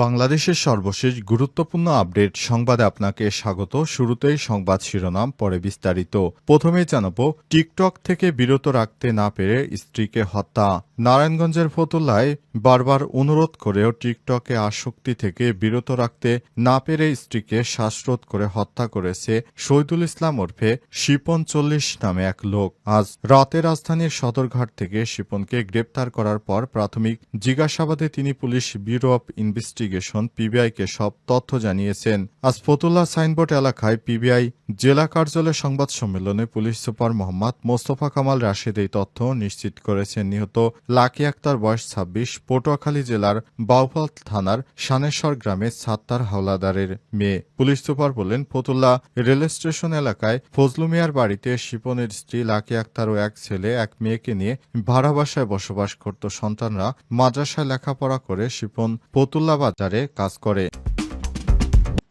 বাংলাদেশের সর্বশেষ গুরুত্বপূর্ণ আপডেট সংবাদে আপনাকে স্বাগত। শুরুতেই সংবাদ শিরোনাম, পরে বিস্তারিত। প্রথমেই জানাব, টিকটক থেকে বিরত রাখতে না পেরে স্ত্রীকে হত্যা। নারায়ণগঞ্জের ফতুল্লায় বারবার অনুরোধ করেও টিকটকে আসক্তি থেকে বিরত রাখতে না পেরে স্ত্রীকে শ্বাসরোধ করে হত্যা করেছে শহীদুল ইসলাম ওরফে শিপন ৪০ নামে এক লোক। আজ রাতে রাজধানীর সদরঘাট থেকে শিপনকে গ্রেপ্তার করার পর প্রাথমিক জিজ্ঞাসাবাদে তিনি পুলিশ ব্যুরো অব ইনভেস্টিগেশন পিবিআইকে সব তথ্য জানিয়েছেন। আজ ফতুল্লা সাইনবোর্ড এলাকায় পিবিআই জেলা কার্যালয়ে সংবাদ সম্মেলনে পুলিশ সুপার মোহাম্মদ মোস্তফা কামাল রাশেদ এই তথ্য নিশ্চিত করেছেন। নিহত লাকি আক্তার বয়স ২৬, পটুয়াখালী জেলার বাউফল থানার সানেশ্বর গ্রামে সাত্তার হাওলাদারের মেয়ে। পুলিশ সুপার বলেন, ফতুল্লা রেল স্টেশন এলাকায় ফজলু মিয়ার বাড়িতে শিপনের স্ত্রী লাকি আক্তার ও এক ছেলে এক মেয়েকে নিয়ে ভাড়া বাসায় বসবাস করত। সন্তানরা মাদ্রাসায় লেখাপড়া করে শিপন ফতুল্লা বাজারে কাজ করে।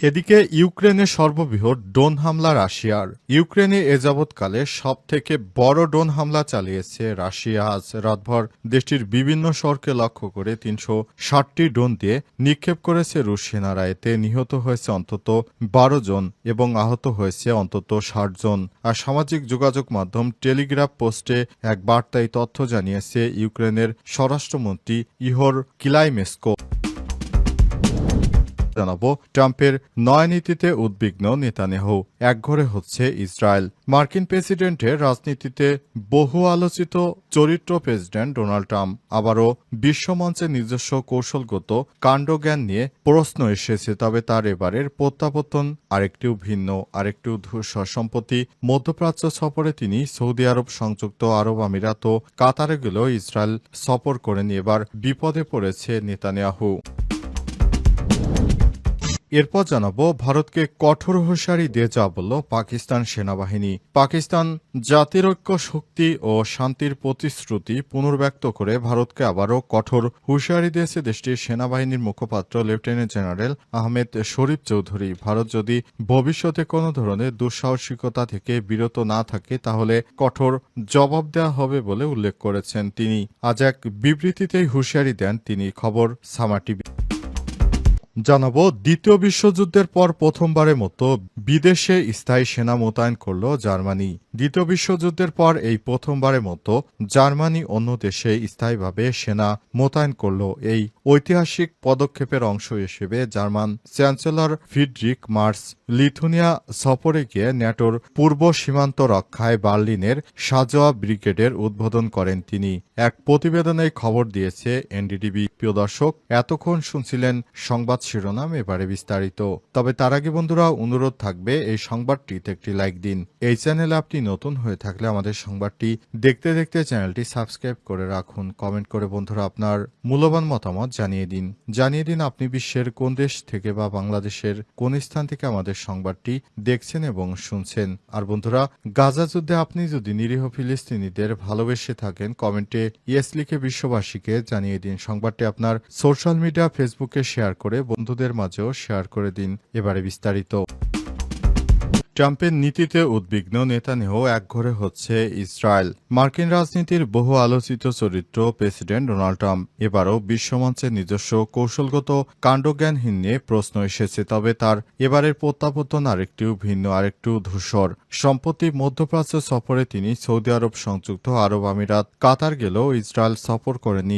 এদিকে ইউক্রেনে সর্ববৃহৎ ড্রোন হামলা রাশিয়ার। ইউক্রেনে এ যাবৎকালে সবথেকে বড় ড্রোন হামলা চালিয়েছে রাশিয়া। আজ রাতভর দেশটির বিভিন্ন শহরকে লক্ষ্য করে ৩৬০টি ড্রোন দিয়ে নিক্ষেপ করেছে রুশ সেনারা। এতে নিহত হয়েছে অন্তত ১২ জন এবং আহত হয়েছে অন্তত ৬০ জন। আর সামাজিক যোগাযোগ মাধ্যম টেলিগ্রাফ পোস্টে এক বার্তায় তথ্য জানিয়েছে ইউক্রেনের স্বরাষ্ট্রমন্ত্রী ইহোর কিলাইমেস্কো। জানাবো, ট্রাম্পের নয়া নীতিতে উদ্বিগ্ন নেতানিয়াহু। একঘরে হচ্ছে ইসরায়েল। মার্কিন প্রেসিডেন্টের রাজনীতিতে বহু আলোচিত চরিত্র প্রেসিডেন্ট ডোনাল্ড ট্রাম্প আবারও বিশ্বমঞ্চে নিজস্ব কৌশলগত কাণ্ডজ্ঞান নিয়ে প্রশ্ন এসেছে। তবে তার এবারের প্রত্যাবর্তন আরেকটিও ভিন্ন, আরেকটু ধূসর। সম্প্রতি মধ্যপ্রাচ্য সফরে তিনি সৌদি আরব, সংযুক্ত আরব আমিরাত ও কাতারে গেলেও ইসরায়েল সফর করেনি। এবার বিপদে পড়েছে নেতানিয়াহু। এরপর জানাবো, ভারতকে কঠোর হুঁশিয়ারি দিয়ে যা বলল পাকিস্তান সেনাবাহিনী। পাকিস্তান জাতির ঐক্য, শক্তি ও শান্তির প্রতিশ্রুতি পুনর্ব্যক্ত করে ভারতকে আবারও কঠোর হুঁশিয়ারি দিয়েছে দেশটির সেনাবাহিনীর মুখপাত্র লেফটেন্যান্ট জেনারেল আহমেদ শরীফ চৌধুরী। ভারত যদি ভবিষ্যতে কোনো ধরনের দুঃসাহসিকতা থেকে বিরত না থাকে তাহলে কঠোর জবাব দেওয়া হবে বলে উল্লেখ করেছেন তিনি। আজ এক বিবৃতিতেই হুঁশিয়ারি দেন তিনি। খবর সামা টিভি। জানাবো, দ্বিতীয় বিশ্বযুদ্ধের পর প্রথমবারের মতো বিদেশে স্থায়ী সেনা মোতায়েন করল জার্মানি। দ্বিতীয় বিশ্বযুদ্ধের পর এই প্রথমবারের মতো জার্মানি অন্য দেশে স্থায়ীভাবে সেনা মোতায়েন করল। এই ঐতিহাসিক পদক্ষেপের অংশ হিসেবে German chancellor Friedrich Merz Lithuania সফরে গিয়ে ন্যাটোর পূর্ব সীমান্ত রক্ষায় বার্লিনের সাজোয়া ব্রিগেডের উদ্বোধন করেন তিনি। এক প্রতিবেদনে খবর দিয়েছে এনডিটিভি। প্রিয় দর্শক, এতক্ষণ শুনছিলেন সংবাদ শিরোনাম, এবারে বিস্তারিত। তবে তার আগে বন্ধুরা, অনুরোধ থাকবে এই সংবাদটিতে একটি লাইক দিন। এই চ্যানেলে আপনি নতুন হয়ে থাকলে আমাদের সংবাদটি দেখতে দেখতে চ্যানেলটি সাবস্ক্রাইব করে রাখুন। কমেন্ট করে বন্ধুরা আপনার মূল্যবান মতামত জানিয়ে দিন আপনি বিশ্বের কোন দেশ থেকে বা বাংলাদেশের কোন স্থান থেকে আমাদের সংবাদটি দেখছেন এবং শুনছেন। আর বন্ধুরা, গাজা যুদ্ধে আপনি যদি নিরীহ ফিলিস্তিনিদের ভালোবেসে থাকেন, কমেন্টে ইয়েস লিখে বিশ্ববাসীকে জানিয়ে দিন। সংবাদটি আপনার সোশ্যাল মিডিয়া ফেসবুকে শেয়ার করে বন্ধুদের মাঝেও শেয়ার করে দিন। এবারে বিস্তারিত। ট্রাম্পের নীতিতে উদ্বিগ্ন নেতানিয়াহু, একঘরে হচ্ছে ইসরায়েল। মার্কিন রাজনীতির বহু আলোচিত চরিত্র প্রেসিডেন্ট ডোনাল্ড ট্রাম্প এবারও বিশ্বমঞ্চে নিজস্ব কৌশলগত কাণ্ডজ্ঞানহীন নিয়ে প্রশ্ন এসেছে। তবে তার এবারের প্রত্যাবর্তন আরেকটিও ভিন্ন, আরেকটু ধূসর। সম্প্রতি মধ্যপ্রাচ্য সফরে তিনি সৌদি আরব, সংযুক্ত আরব আমিরাত, কাতার গেলেও ইসরায়েল সফর করেনি।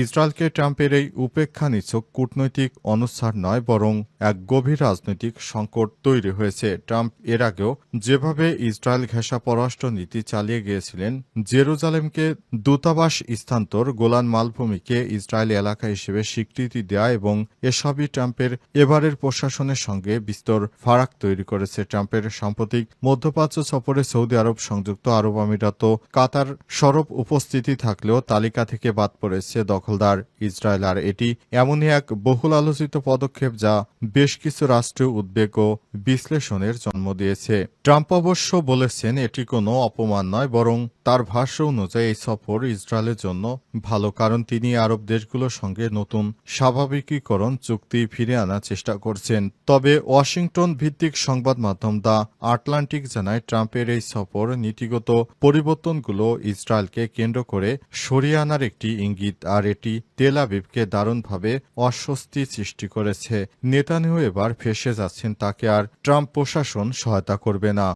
ইসরায়েলকে ট্রাম্পের এই উপেক্ষা নিছক কূটনৈতিক অনুচ্ছার নয়, বরং এক গভীর রাজনৈতিক সংকট তৈরি হয়েছে। ট্রাম্প এর আগেও যেভাবে ইসরায়েল ঘেঁষা পররাষ্ট্র নীতি চালিয়ে গিয়েছিলেন, জেরুজালেমকে দূতাবাস স্থানান্তর, গোলান মালভূমিকে ইসরায়েল এলাকা হিসেবে স্বীকৃতি দেয়া এবং এসবই ট্রাম্পের এবারের প্রশাসনের সঙ্গে বিস্তর ফারাক তৈরি করেছে। ট্রাম্পের সাম্প্রতিক মধ্যপ্রাচ্য সফরে সৌদি আরব, সংযুক্ত আরব আমিরাত, কাতার সরব উপস্থিতি থাকলেও তালিকা থেকে বাদ পড়েছে দখলদার ইসরায়েল। আর এটি এমনই এক বহুল আলোচিত পদক্ষেপ যা বেশ কিছু রাষ্ট্রীয় উদ্বেগ ও বিশ্লেষণের জন্ম দিয়েছে। ট্রাম্প অবশ্য বলেছেন এটি কোনো অপমান নয়, বরং তার ভাষ্য অনুযায়ী এই সফর ইসরায়েলের জন্য ভালো, কারণ তিনি আরব দেশগুলোর সঙ্গে নতুন স্বাভাবিকীকরণ চুক্তি ফিরে আনার চেষ্টা করছেন। তবে ওয়াশিংটন ভিত্তিক সংবাদ মাধ্যম দ্য আটলান্টিক জানায় ট্রাম্পের এই সফর নীতিগত পরিবর্তনগুলো ইসরায়েলকে কেন্দ্র করে সরিয়ে আনার একটি ইঙ্গিত, আর এটি তেল আবিবকে দারুণভাবে অস্বস্তি সৃষ্টি করেছে। নেতানিয়াহু এবার ফেঁসে যাচ্ছেন, তাকে আর ট্রাম্প প্রশাসন সহায়তা করবে না।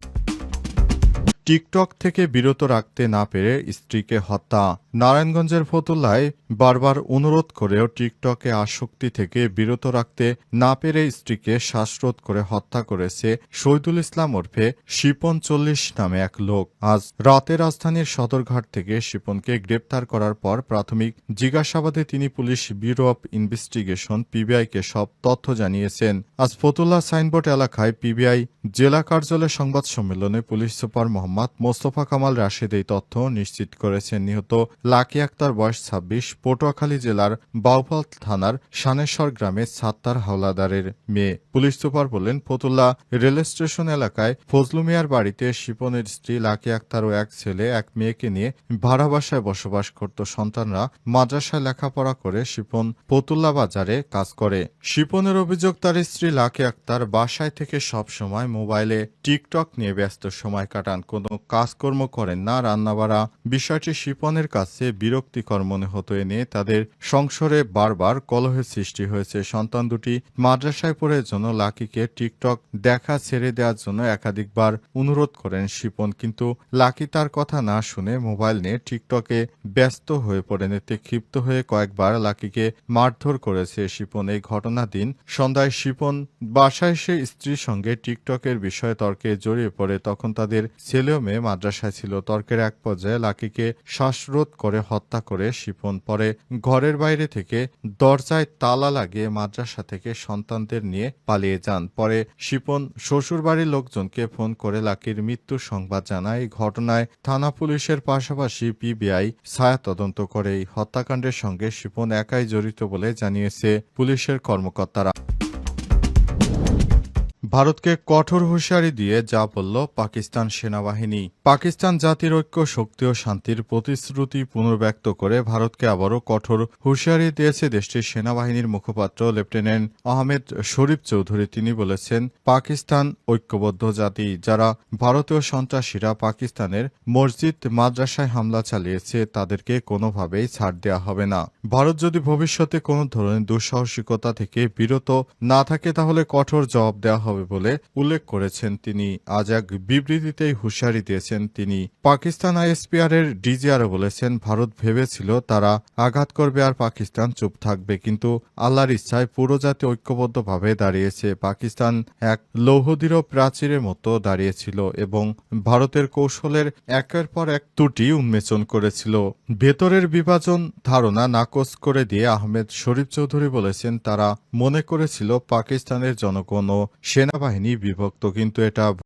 টিকটক থেকে বিরত রাখতে না পেরে স্ত্রীকে হত্যা। নারায়ণগঞ্জের ফতুল্লায় বারবার অনুরোধ করেও টিকটকে আসক্তি থেকে বিরত রাখতে না পেরে স্ত্রীকে শ্বাসরোধ করে হত্যা করেছে শহীদুল ইসলাম ওরফে শিপন ৪০ নামে এক লোক। আজ রাতে রাজধানীর সদরঘাট থেকে শিপনকে গ্রেপ্তার করার পর প্রাথমিক জিজ্ঞাসাবাদে তিনি পুলিশ ব্যুরো অব ইনভেস্টিগেশন পিবিআইকে সব তথ্য জানিয়েছেন। আজ ফতুল্লা সাইনবোর্ড এলাকায় পিবিআই জেলা কার্যালয়ে সংবাদ সম্মেলনে পুলিশ সুপার মোহাম্মদ মোস্তফা কামাল রাশেদ এই তথ্য নিশ্চিত করেছেন। নিহত লাকি আক্তার বয়স ২৬, পটুয়াখালী জেলার বাউফল থানার সানেশ্বর গ্রামে সাত্তার হাওলাদারের মেয়ে। পুলিশ সুপার বললেন, ফতুল্লা রেল স্টেশন এলাকায় ফজলু মিয়ার বাড়িতে শিপনের স্ত্রী লাকি আক্তার ও এক ছেলে এক মেয়েকে নিয়ে ভাড়া বাসায় বসবাস করত। সন্তানরা মাদ্রাসায় লেখাপড়া করে শিপন ফতুল্লা বাজারে কাজ করে। শিপনের অভিযোগ, তার স্ত্রী লাকি আক্তার বাসায় থেকে সব সময় মোবাইলে টিকটক নিয়ে ব্যস্ত সময় কাটান, কোনো কাজকর্ম করেন না, রান্নাবাড়া। বিষয়টি শিপনের কাছে বিরক্তিকর মনে হতো। এ নিয়ে তাদের সংসারে বারবার কলহের সৃষ্টি হয়েছে। সন্তান দুটি মাদ্রাসায় পড়ার জন্য লাকিকে টিকটক দেখা ছেড়ে দেওয়ার জন্য একাধিকবার অনুরোধ করেন শিপন, কিন্তু লাকি তার কথা না শুনে মোবাইল নিয়ে টিকটকে ব্যস্ত হয়ে পড়েন। এতে ক্ষিপ্ত হয়ে কয়েকবার লাকিকে মারধর করেছে শিপন। এই ঘটনার দিন সন্ধ্যায় শিপন বাসায় এসে স্ত্রীর সঙ্গে টিকটকের বিষয়ে তর্কে জড়িয়ে পড়ে। তখন তাদের ছেলে ও মেয়ে মাদ্রাসায় ছিল। তর্কের এক পর্যায়ে লাকিকে শ্বাসরোধ করে হত্যা করে শিপন। পরে ঘরের বাইরে থেকে দরজায় তালা লাগিয়ে মাদ্রাসা থেকে সন্তানদের নিয়ে পালিয়ে যান। পরে শিপন শ্বশুরবাড়ির লোকজনকে ফোন করে লাকির মৃত্যুর সংবাদ জানায়। এই ঘটনায় থানা পুলিশের পাশাপাশি পিবিআই ছায়া তদন্ত করে। এই হত্যাকাণ্ডের সঙ্গে শিপন একাই জড়িত বলে জানিয়েছে পুলিশের কর্মকর্তারা। ভারতকে কঠোর হুঁশিয়ারি দিয়ে যা বলল পাকিস্তান সেনাবাহিনী। পাকিস্তান জাতির ঐক্য, শক্তি ও শান্তির প্রতিশ্রুতি পুনর্ব্যক্ত করে ভারতকে আবারও কঠোর হুঁশিয়ারি দিয়েছে দেশটির সেনাবাহিনীর মুখপাত্র লেফটেন্যান্ট আহমেদ শরীফ চৌধুরী। তিনি বলেছেন, পাকিস্তান ঐক্যবদ্ধ জাতি। যারা ভারতীয় সন্ত্রাসীরা পাকিস্তানের মসজিদ মাদ্রাসায় হামলা চালিয়েছে তাদেরকে কোনোভাবেই ছাড় দেওয়া হবে না। ভারত যদি ভবিষ্যতে কোনো ধরনের দুঃসাহসিকতা থেকে বিরত না থাকে তাহলে কঠোর জবাব দেওয়া হবে বলে উল্লেখ করেছেন তিনি। আজ এক বিবৃতিতেই হুঁশিয়ারি দিয়েছেন তিনি। পাকিস্তান আইএসপিআর এর ডিজিআরও বলেছেন, ভারত ভেবেছিল তারা আঘাত করবে আর পাকিস্তান চুপ থাকবে, কিন্তু আল্লাহর ইচ্ছায় পুরো জাতি ঐক্যবদ্ধভাবে দাঁড়িয়েছে। পাকিস্তান এক লৌহদৃঢ় প্রাচীরের মতো দাঁড়িয়েছিল এবং ভারতের কৌশলের একের পর এক ত্রুটি উন্মোচন করেছিল। ভেতরের বিভাজন ধারণা নাকচ করে দিয়ে আহমেদ শরীফ চৌধুরী বলেছেন, তারা মনে করেছিল পাকিস্তানের জনগণ ও সেনাবাহিনী বিভক্ত, কিন্তু এটা